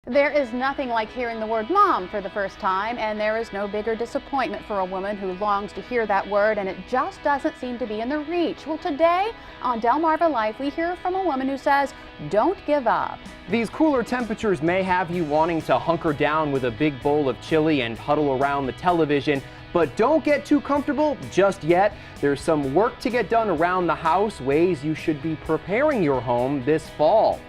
There is nothing like hearing the word mom for the first time, and there is no bigger disappointment for a woman who longs to hear that word, and it just doesn't seem to be in the reach. Well, today on Delmarva Life, we hear from a woman who says, don't give up. These cooler temperatures may have you wanting to hunker down with a big bowl of chili and huddle around the television, but don't get too comfortable just yet. There's some work to get done around the house, ways you should be preparing your home this fall.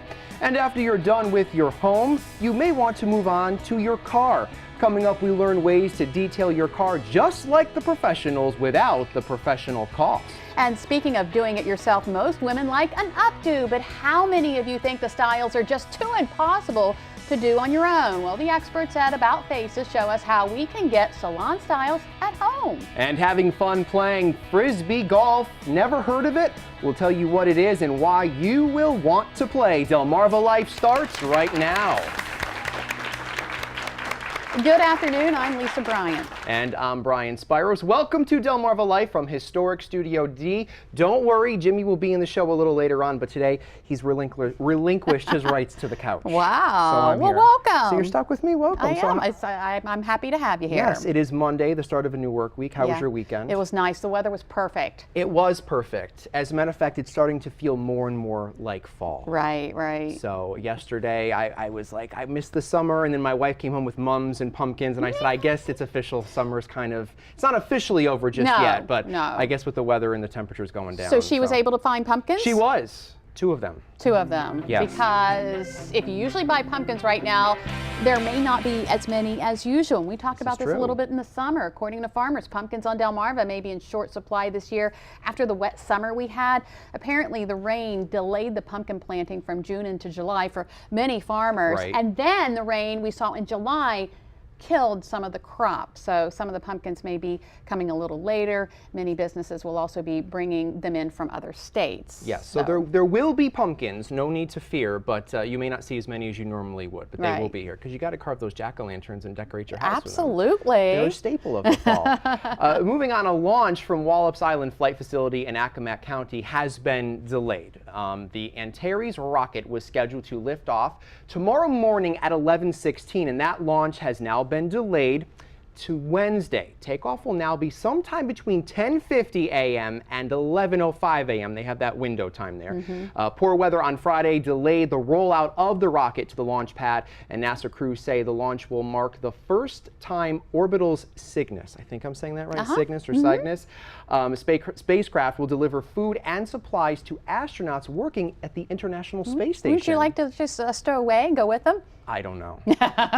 And after you're done with your home, you may want to move on to your car. Coming up, we learn ways to detail your car just like the professionals without the professional cost. And speaking of doing it yourself, most women like an updo, but how many of you think the styles are just too impossible to do on your own? Well, the experts at About Faces show us how we can get salon styles at home. And having fun playing frisbee golf, never heard of it? We'll tell you what it is and why you will want to play. Delmarva Life starts right now. Good afternoon, I'm Lisa Bryant. And I'm Brian Spiros. Welcome to Delmarva Life from Historic Studio D. Don't worry, Jimmy will be in the show a little later on, but today he's relinquished his rights to the couch. Wow, So well, here. welcome. So you're stuck with me? Welcome. I'm happy to have you here. Yes, it is Monday, the start of a new work week. How was your weekend? It was nice. The weather was perfect. It was perfect. As a matter of fact, it's starting to feel more and more like fall. Right, right. So yesterday I was like, I missed the summer, and then my wife came home with mums and pumpkins, and I said, I guess it's official. Summer's kind of, it's not officially over just yet, but I guess with the weather and the temperatures going down. So she was able to find pumpkins? She was. Two of them. Two of them. Yes. Because if you usually buy pumpkins right now, there may not be as many as usual. And we talked about this a little bit in the summer. According to farmers, pumpkins on Delmarva may be in short supply this year after the wet summer we had. Apparently the rain delayed the pumpkin planting from June into July for many farmers. Right. And then the rain we saw in July killed some of the crop. So some of the pumpkins may be coming a little later. Many businesses will also be bringing them in from other states. Yes, so there will be pumpkins, no need to fear, but you may not see as many as you normally would, but they will be here because you got to carve those jack-o'-lanterns and decorate your house with them. Absolutely. They're a staple of the fall. Moving on, a launch from Wallops Island Flight Facility in Accomack County has been delayed. The Antares rocket was scheduled to lift off tomorrow morning at 11:16, and that launch has now been delayed to Wednesday. Takeoff will now be sometime between 10:50 a.m. and 11:05 a.m. They have that window time there. Poor weather on Friday delayed the rollout of the rocket to the launch pad, and NASA crews say the launch will mark the first time orbital's Cygnus, I think I'm saying that right, Cygnus or Cygnus, spacecraft will deliver food and supplies to astronauts working at the International Space Station. Would you like to just stow away and go with them? I don't know.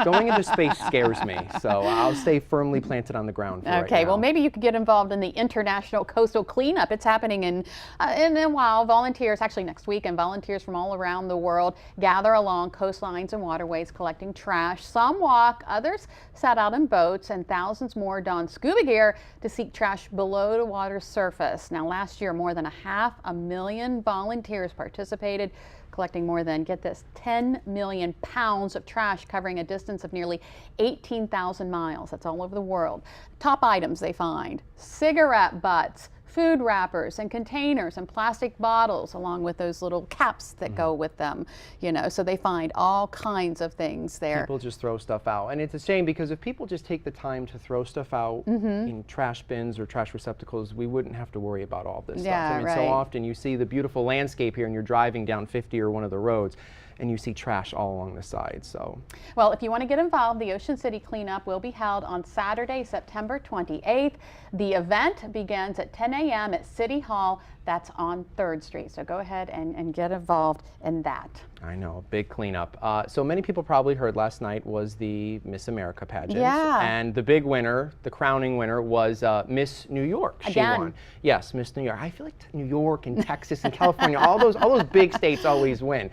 Going into space scares me, so I'll stay firmly planted on the ground for right now. Well, maybe you could get involved in the International Coastal Cleanup. It's happening in a while. Volunteers, actually next week, and volunteers from all around the world gather along coastlines and waterways collecting trash. Some walk, others sat out in boats, and thousands more don scuba gear to seek trash below the water's surface. Now, last year, more than 500,000 volunteers participated, collecting more than, get this, 10 million pounds of trash covering a distance of nearly 18,000 miles. That's all over the world. Top items they find: cigarette butts, food wrappers and containers and plastic bottles, along with those little caps that go with them, you know, so they find all kinds of things there. People just throw stuff out, and it's a shame because if people just take the time to throw stuff out in trash bins or trash receptacles, we wouldn't have to worry about all this stuff. I mean, so often you see the beautiful landscape here and you're driving down 50 or one of the roads, and you see trash all along the side. So, well, if you want to get involved, the Ocean City Cleanup will be held on Saturday, September 28th. The event begins at 10 a.m. at City Hall. That's on 3rd Street. So go ahead and get involved in that. I know, big cleanup. So many people probably heard last night was the Miss America pageant. Yeah. And the big winner, the crowning winner, was Miss New York. Again. She won. Yes, Miss New York. I feel like New York and Texas and California, all those big states always win.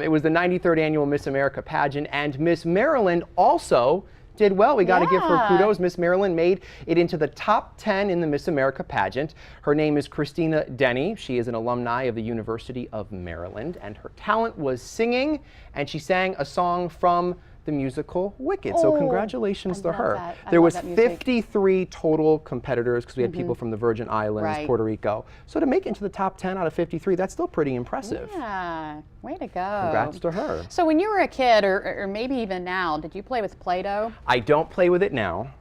It was the 93rd annual Miss America pageant, and Miss Maryland also did well. We got to give her kudos. Miss Maryland made it into the top 10 in the Miss America pageant. Her name is Christina Denny. She is an alumni of the University of Maryland, and her talent was singing, and she sang a song from the musical Wicked. So Oh, congratulations I to love her. that. I There love was that music. 53 total competitors because we had people from the Virgin Islands, Right. Puerto Rico. So to make it into the top 10 out of 53, that's still pretty impressive. Yeah, way to go. Congrats to her. So when you were a kid, or maybe even now, did you play with Play-Doh? I don't play with it now.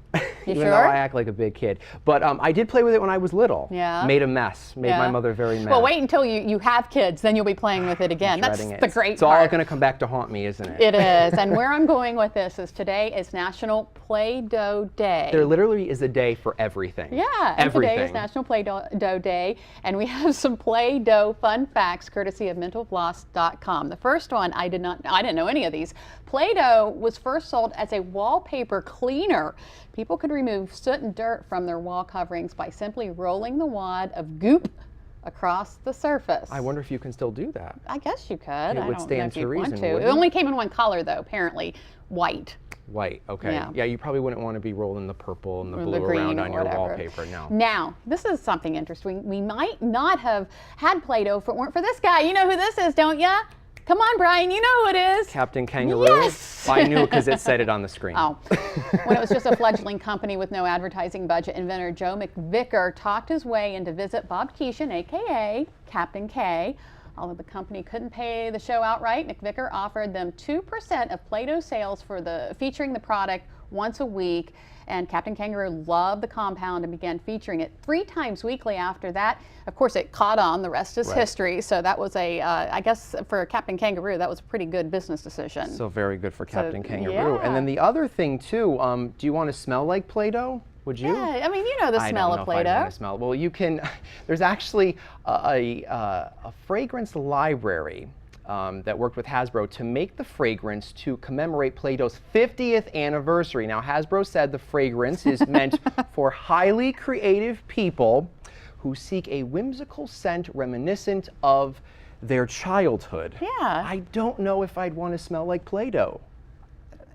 Even though sure? I act like a big kid. But I did play with it when I was little. Yeah. Made a mess. Made my mother very mad. Well, wait until you have kids, then you'll be playing with it again. That's Dreading it. the great It's all part. going to come back to haunt me, isn't it? It is. And where I'm going with this is today is National Play-Doh Day. There literally is a day for everything. Yeah, and everything. today is National Play-Doh Day, and we have some Play-Doh fun facts courtesy of mentalfloss.com. The first one, I didn't know any of these. Play-Doh was first sold as a wallpaper cleaner. People could remove soot and dirt from their wall coverings by simply rolling the wad of goop across the surface. I wonder if you can still do that. I guess you could. It I would don't stand know if to you'd want reason, to. It wouldn't it? only came in one color, though, apparently, white. White, okay. Yeah. Yeah, you probably wouldn't want to be rolling the purple and the Or blue the green around or on your whatever. wallpaper, no. Now, this is something interesting. We might not have had Play-Doh if it weren't for this guy. You know who this is, don't ya? Come on, Brian, you know who it is. Captain Kangaroo? Yes! I knew it because it said it on the screen. Oh, when it was just a fledgling company with no advertising budget, inventor Joe McVicker talked his way in to visit Bob Keeshan, aka Captain K. Although the company couldn't pay the show outright, McVicker offered them 2% of Play-Doh sales for featuring the product once a week. And Captain Kangaroo loved the compound and began featuring it 3 times weekly after that. Of course, it caught on. The rest is history. So that was I guess for Captain Kangaroo, that was a pretty good business decision. So very good for Captain Kangaroo. yeah. And then the other thing too, do you want to smell like Play-Doh? Would you? Yeah, I mean, you know the I smell don't know of if I'd Play-Doh. want to smell. Well, you can. There's actually a fragrance library that worked with Hasbro to make the fragrance to commemorate Play-Doh's 50th anniversary. Now, Hasbro said the fragrance is meant for highly creative people who seek a whimsical scent reminiscent of their childhood. Yeah. I don't know if I'd want to smell like Play-Doh.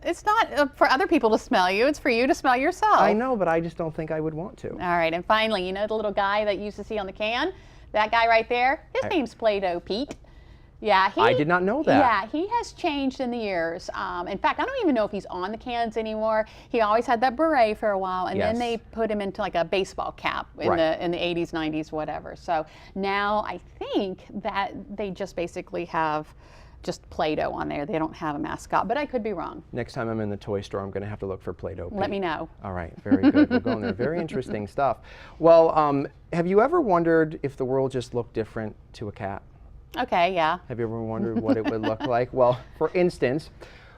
It's not for other people to smell you, it's for you to smell yourself. I know, but I just don't think I would want to. All right, and finally, you know the little guy that you used to see on the can? That guy right there? His name's Play-Doh Pete. Yeah, I did not know that. Yeah, he has changed in the years. In fact, I don't even know if he's on the cans anymore. He always had that beret for a while, and then they put him into like a baseball cap in the 80s, 90s, whatever. So now I think that they just basically have just Play-Doh on there. They don't have a mascot, but I could be wrong. Next time I'm in the toy store, I'm going to have to look for Play-Doh. Let me know. All right, very good. We'll go in there. Very interesting stuff. Well, have you ever wondered if the world just looked different to a cat? Okay, yeah. Have you ever wondered what it would look like? Well, for instance,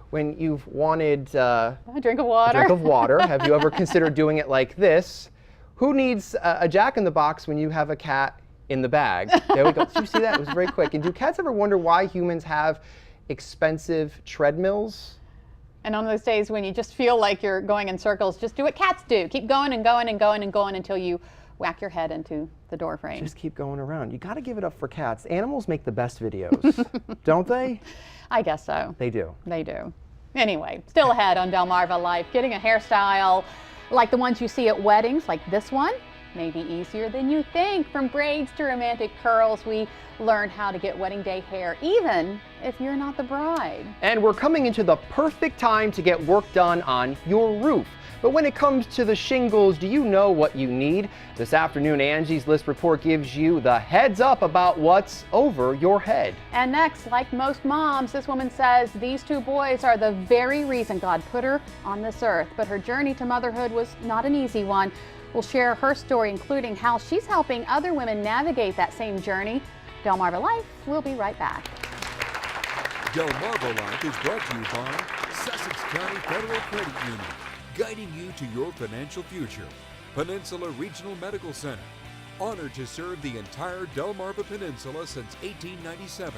when you've wanted A drink of water. a drink of water, have you ever considered doing it like this? Who needs a Jack-in-the-Box when you have a cat in the bag? There we go. Did you see that? It was very quick. And do cats ever wonder why humans have expensive treadmills? And on those days when you just feel like you're going in circles, just do what cats do. Keep going and going and going and going until you whack your head into the door frame. Just keep going around. You got to give it up for cats. Animals make the best videos, don't they? I guess so. They do. They do. Anyway, still ahead on Delmarva Life, getting a hairstyle like the ones you see at weddings, like this one, may be easier than you think. From braids to romantic curls, we learned how to get wedding day hair, even if you're not the bride. And we're coming into the perfect time to get work done on your roof. But when it comes to the shingles, do you know what you need? This afternoon, Angie's List Report gives you the heads up about what's over your head. And next, like most moms, this woman says these 2 boys are the very reason God put her on this earth. But her journey to motherhood was not an easy one. We'll share her story, including how she's helping other women navigate that same journey. Delmarva Life, we'll be right back. Delmarva Life is brought to you by Sussex County Federal Credit Union, guiding you to your financial future. Peninsula Regional Medical Center, honored to serve the entire Delmarva Peninsula since 1897.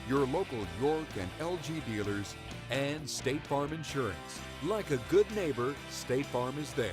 Your local York and LG dealers, and State Farm Insurance. Like a good neighbor, State Farm is there.